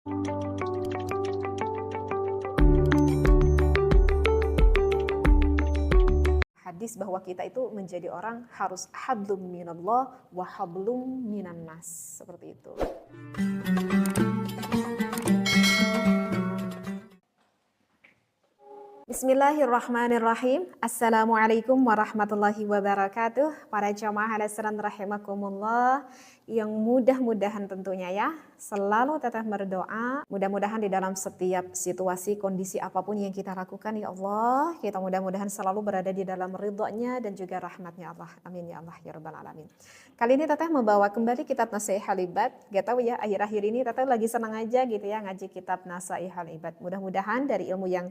Hadis bahwa kita itu menjadi orang harus hablum minallah wa hablum minan nas, seperti itu. Bismillahirrahmanirrahim. Assalamualaikum warahmatullahi wabarakatuh. Para jamaah al-Asran rahimakumullah, yang mudah-mudahan tentunya ya selalu tetap berdoa. Mudah-mudahan di dalam setiap situasi, kondisi apapun yang kita lakukan, ya Allah, kita mudah-mudahan selalu berada di dalam ridhonya dan juga rahmatnya Allah. Amin ya Allah ya rabbal alamin. Kali ini teteh membawa kembali kitab Nasihatul Ibad. Gak tahu ya, akhir-akhir ini teteh lagi senang aja gitu ya ngaji kitab Nasihatul Ibad. Mudah-mudahan dari ilmu yang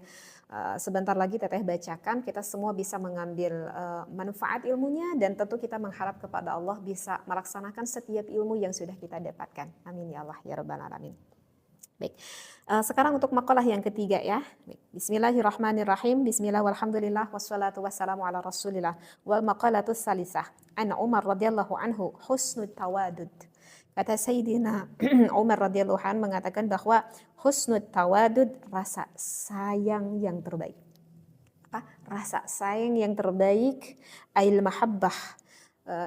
sebentar lagi teteh bacakan, kita semua bisa mengambil manfaat ilmunya, dan tentu kita mengharap kepada Allah bisa melaksanakan setiap ilmu yang sudah kita dapatkan. Amin ya Allah ya rabbal alamin. Baik, sekarang untuk makalah yang ketiga ya. Bismillahirrahmanirrahim. Bismillah walhamdulillah wassalatu wassalamu ala rasulillah. Wal maqalatu salisah an Umar radhiyallahu anhu husnul tawadud. Kata Sayyidina Umar radhiyallahu anhu mengatakan bahwa husnul tawadud, rasa sayang yang terbaik. Apa? Rasa sayang yang terbaik, ail mahabbah,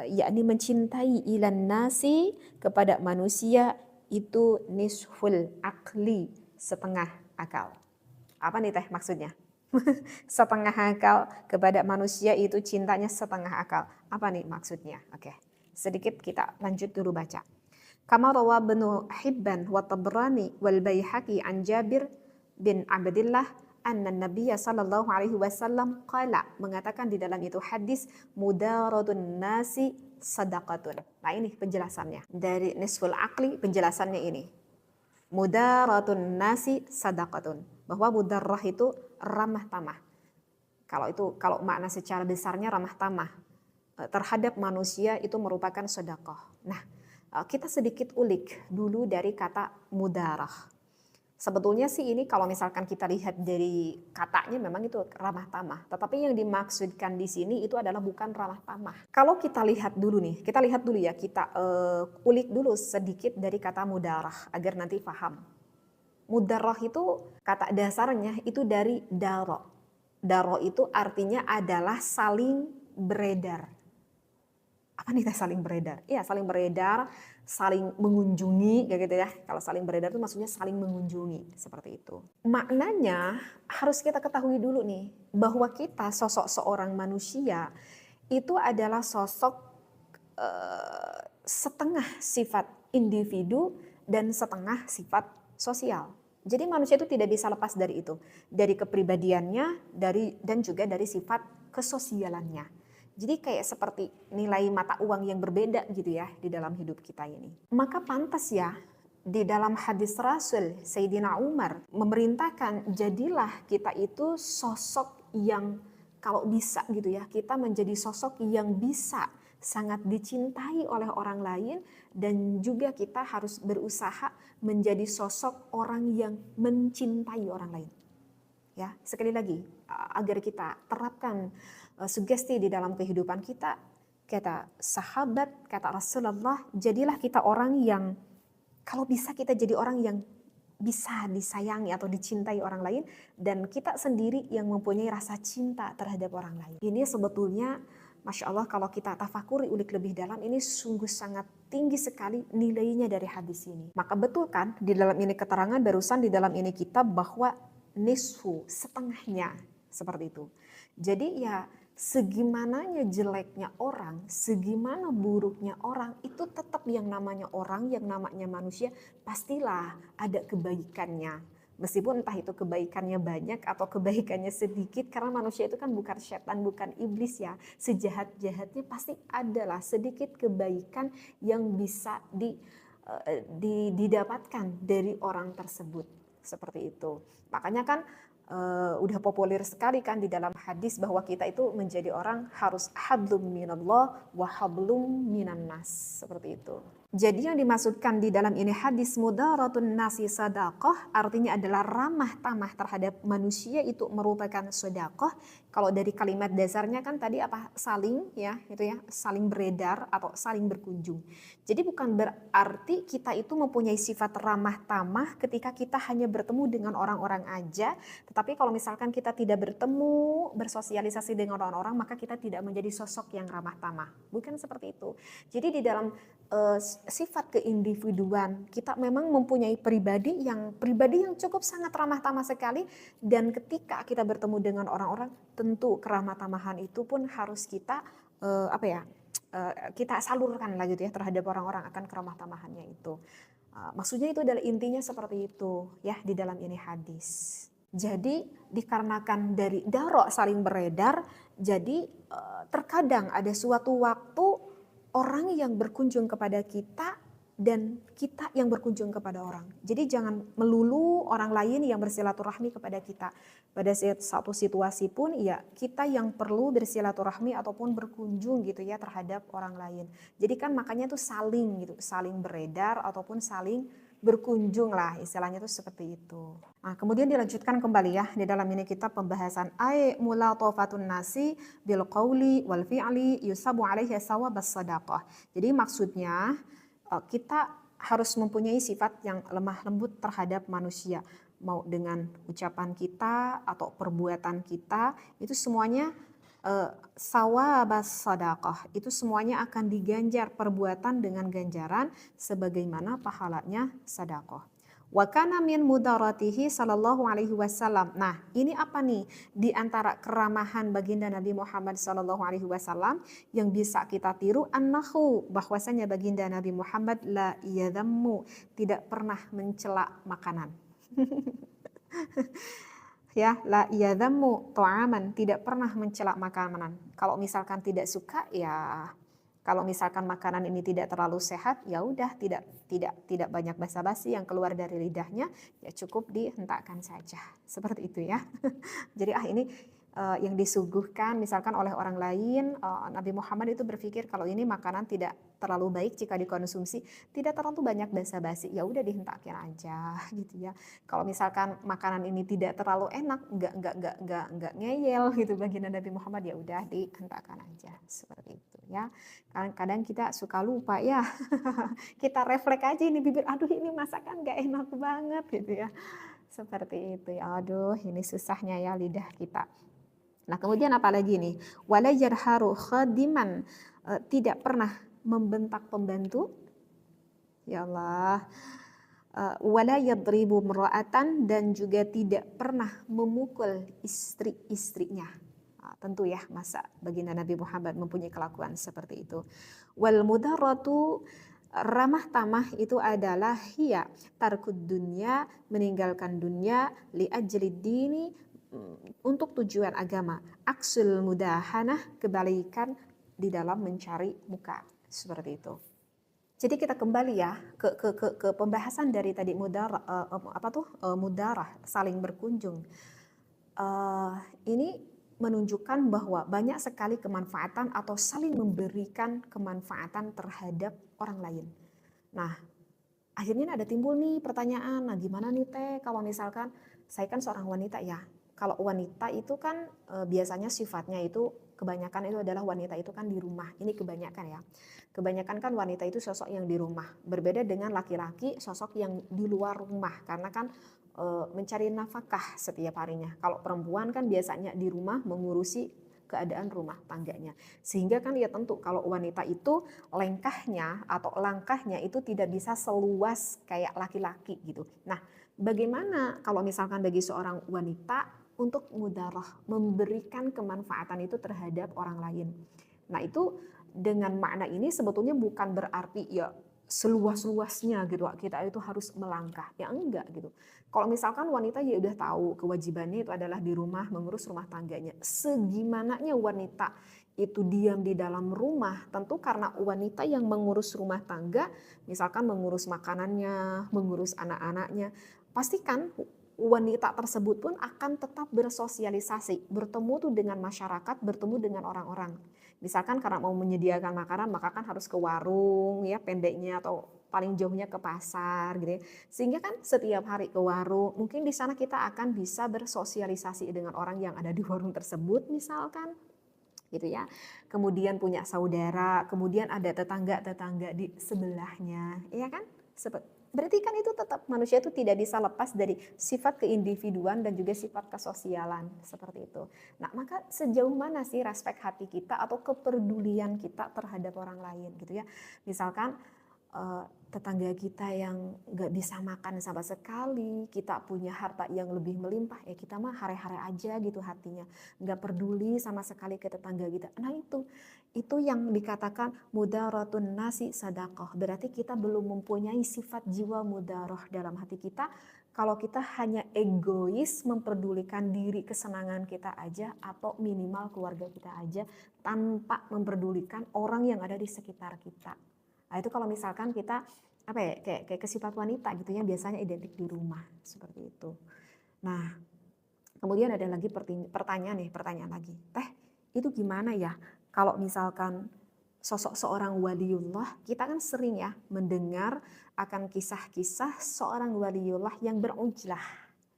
yakni mencintai ilan nasi, kepada manusia, itu nisful akli, setengah akal. Apa nih teh maksudnya? Setengah akal, kepada manusia itu cintanya setengah akal. Apa nih maksudnya? Oke, sedikit kita lanjut dulu baca. Kama rawa Ibnu Hibban wa Tabrani wal Baihaqi an Jabir bin Abdillah anna Nabiyya sallallahu alaihi wasallam qala, mengatakan di dalam itu hadis, mudaratun nasi sadaqatun. Nah ini penjelasannya. Dari nisful akli penjelasannya ini. Mudaratun nasi sadaqatun. Bahwa mudarrah itu ramah tamah. Kalau makna secara besarnya ramah tamah terhadap manusia itu merupakan sedekah. Nah, kita sedikit ulik dulu dari kata mudarah. Sebetulnya sih ini kalau misalkan kita lihat dari katanya memang itu ramah tamah. Tetapi yang dimaksudkan di sini itu adalah bukan ramah tamah. Kalau kita lihat dulu nih, kita ulik dulu sedikit dari kata mudarah agar nanti paham. Mudarah itu kata dasarnya itu dari daro. Daro itu artinya adalah saling beredar. Apa nih saling beredar? Iya, saling beredar, saling mengunjungi, kayak gitu ya. Kalau saling beredar itu maksudnya saling mengunjungi, seperti itu. Maknanya harus kita ketahui dulu nih, bahwa kita sosok seorang manusia itu adalah sosok setengah sifat individu dan setengah sifat sosial. Jadi manusia itu tidak bisa lepas dari itu, dari kepribadiannya, dan juga dari sifat kesosialannya. Jadi kayak seperti nilai mata uang yang berbeda gitu ya di dalam hidup kita ini. Maka pantas ya di dalam hadis Rasul Sayyidina Umar memerintahkan, jadilah kita itu sosok yang kalau bisa gitu ya, kita menjadi sosok yang bisa sangat dicintai oleh orang lain, dan juga kita harus berusaha menjadi sosok orang yang mencintai orang lain. Ya, sekali lagi agar kita terapkan sugesti di dalam kehidupan kita, kata sahabat, kata Rasulullah, jadilah kita orang yang kalau bisa kita jadi orang yang bisa disayangi atau dicintai orang lain, dan kita sendiri yang mempunyai rasa cinta terhadap orang lain. Ini sebetulnya Masya Allah kalau kita tafakuri ulik lebih dalam, ini sungguh sangat tinggi sekali nilainya dari hadis ini. Maka betul kan di dalam ini keterangan barusan di dalam ini kitab bahwa nisfu, setengahnya, seperti itu. Jadi ya segimananya jeleknya orang, segimana buruknya orang, itu tetap yang namanya orang, yang namanya manusia, pastilah ada kebaikannya. Meskipun entah itu kebaikannya banyak atau kebaikannya sedikit, karena manusia itu kan bukan setan, bukan iblis ya. Sejahat-jahatnya pasti adalah sedikit kebaikan yang bisa didapatkan dari orang tersebut. Seperti itu. Makanya kan udah populer sekali kan di dalam hadis bahwa kita itu menjadi orang harus hablum minallah wa hablum minan nas, seperti itu. Jadi yang dimaksudkan di dalam ini hadis mudaratun nasi sadaqah artinya adalah ramah tamah terhadap manusia itu merupakan sedekah. Kalau dari kalimat dasarnya kan tadi apa saling ya itu ya saling beredar atau saling berkunjung. Jadi bukan berarti kita itu mempunyai sifat ramah tamah ketika kita hanya bertemu dengan orang-orang aja, tetapi kalau misalkan kita tidak bertemu, bersosialisasi dengan orang-orang maka kita tidak menjadi sosok yang ramah tamah. Bukan seperti itu. Jadi di dalam sifat keindividuan kita memang mempunyai pribadi yang cukup sangat ramah tamah sekali, dan ketika kita bertemu dengan orang-orang tentu keramah tamahan itu pun harus kita kita salurkan lah gitu ya terhadap orang-orang akan keramah tamahannya itu. Maksudnya itu adalah intinya seperti itu ya di dalam ini hadis. Jadi dikarenakan dari darok saling beredar, jadi terkadang ada suatu waktu orang yang berkunjung kepada kita dan kita yang berkunjung kepada orang. Jadi jangan melulu orang lain yang bersilaturahmi kepada kita. Pada satu situasi pun ya kita yang perlu bersilaturahmi ataupun berkunjung gitu ya terhadap orang lain. Jadi kan makanya itu saling gitu, saling beredar ataupun saling berkunjung lah istilahnya itu seperti itu. Nah, kemudian dilanjutkan kembali ya di dalam ini kita pembahasan mulatofatun nasi bil qauli wal fi'li yusabu alaihi sawabas sadaqah. Jadi maksudnya kita harus mempunyai sifat yang lemah lembut terhadap manusia, mau dengan ucapan kita atau perbuatan kita itu semuanya sawabas sadaqah, itu semuanya akan diganjar perbuatan dengan ganjaran sebagaimana pahalanya sedekah. Wa kana min mudaratihi sallallahu alaihi wasallam. Nah, ini apa nih di antara keramahan baginda Nabi Muhammad sallallahu alaihi wasallam yang bisa kita tiru, annahu bahwasanya baginda Nabi Muhammad la yadhammu, tidak pernah mencela makanan. Ya, la yadhammu ta'aman, tidak pernah mencela makanan. Kalau misalkan tidak suka ya, kalau misalkan makanan ini tidak terlalu sehat ya udah tidak banyak basa-basi yang keluar dari lidahnya, ya cukup dihentakkan saja. Seperti itu ya. Jadi ini yang disuguhkan misalkan oleh orang lain, Nabi Muhammad itu berpikir kalau ini makanan tidak terlalu baik jika dikonsumsi, tidak terlalu banyak basa-basi, ya udah dihentakin aja gitu ya. Kalau misalkan makanan ini tidak terlalu enak, enggak ngeyel gitu baginda Nabi Muhammad, ya udah dihentakkan aja seperti itu ya. Kadang kita suka lupa ya. Kita refleks aja ini bibir, aduh ini masakan enggak enak banget gitu ya. Seperti itu ya. Aduh, ini susahnya ya lidah kita. Nah, kemudian apa lagi nih? Wala yarharu khadiman, tidak pernah membentak pembantu. Ya Allah. Wala yadribu mra'atan, dan juga tidak pernah memukul istri-istrinya. Tentu ya, masa baginda Nabi Muhammad mempunyai kelakuan seperti itu. Wal mudarratu, ramah tamah itu adalah hiya tarkud dunya, meninggalkan dunia, li ajli dini, untuk tujuan agama, aksul mudahanah, kebalikan di dalam mencari muka, seperti itu. Jadi kita kembali ya ke pembahasan dari tadi mudarah, mudarah saling berkunjung. Ini menunjukkan bahwa banyak sekali kemanfaatan atau saling memberikan kemanfaatan terhadap orang lain. Nah, akhirnya ada timbul nih pertanyaan, nah gimana nih Teh kalau misalkan saya kan seorang wanita ya. Kalau wanita itu kan biasanya sifatnya itu kebanyakan itu adalah wanita itu kan di rumah. Ini kebanyakan ya. Kebanyakan kan wanita itu sosok yang di rumah. Berbeda dengan laki-laki sosok yang di luar rumah. Karena kan mencari nafkah setiap harinya. Kalau perempuan kan biasanya di rumah mengurusi keadaan rumah tangganya. Sehingga kan ya tentu kalau wanita itu lengkahnya atau langkahnya itu tidak bisa seluas kayak laki-laki gitu. Nah, bagaimana kalau misalkan bagi seorang wanita untuk mudarah, memberikan kemanfaatan itu terhadap orang lain. Nah, itu dengan makna ini sebetulnya bukan berarti ya seluas-luasnya gitu kita itu harus melangkah, ya enggak gitu. Kalau misalkan wanita ya udah tahu kewajibannya itu adalah di rumah mengurus rumah tangganya, segimananya wanita itu diam di dalam rumah, tentu karena wanita yang mengurus rumah tangga, misalkan mengurus makanannya, mengurus anak-anaknya, pastikan wanita tersebut pun akan tetap bersosialisasi, bertemu tuh dengan masyarakat, bertemu dengan orang-orang. Misalkan karena mau menyediakan makanan, maka kan harus ke warung ya pendeknya, atau paling jauhnya ke pasar gitu ya. Sehingga kan setiap hari ke warung, mungkin di sana kita akan bisa bersosialisasi dengan orang yang ada di warung tersebut misalkan gitu ya. Kemudian punya saudara, kemudian ada tetangga-tetangga di sebelahnya, ya kan? Berarti kan itu tetap manusia itu tidak bisa lepas dari sifat keindividuan dan juga sifat kesosialan seperti itu. Nah, maka sejauh mana sih respek hati kita atau kepedulian kita terhadap orang lain gitu ya. Misalkan tetangga kita yang nggak bisa makan sama sekali, kita punya harta yang lebih melimpah, ya kita mah hare-hare aja gitu hatinya, nggak peduli sama sekali ke tetangga kita. Nah itu yang dikatakan mudaratun nasi sadaqah. Berarti kita belum mempunyai sifat jiwa mudaroh dalam hati kita. Kalau kita hanya egois memperdulikan diri kesenangan kita aja atau minimal keluarga kita aja tanpa memperdulikan orang yang ada di sekitar kita. Nah, itu kalau misalkan kita apa ya kayak ke sifat wanita gitu ya, biasanya identik di rumah seperti itu. Nah, kemudian ada lagi pertanyaan lagi. Teh, itu gimana ya kalau misalkan sosok seorang waliullah, kita kan sering ya mendengar akan kisah-kisah seorang waliullah yang berujlah.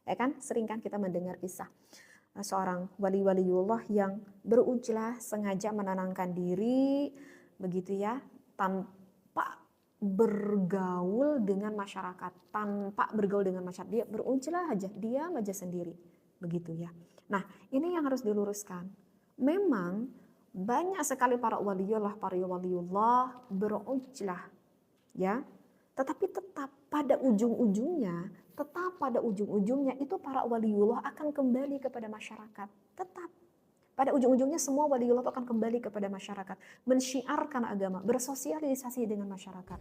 Ya kan? Sering kan kita mendengar kisah seorang waliullah yang berujlah, sengaja menenangkan diri begitu ya, tanpa bergaul dengan masyarakat, dia berujlah aja, diam aja sendiri begitu ya. Nah, ini yang harus diluruskan. Memang banyak sekali para waliullah berujlah ya, tetapi tetap pada ujung-ujungnya itu para waliullah akan kembali kepada masyarakat. Tetap pada ujung-ujungnya semua waliullah akan kembali kepada masyarakat, mensyiarkan agama, bersosialisasi dengan masyarakat.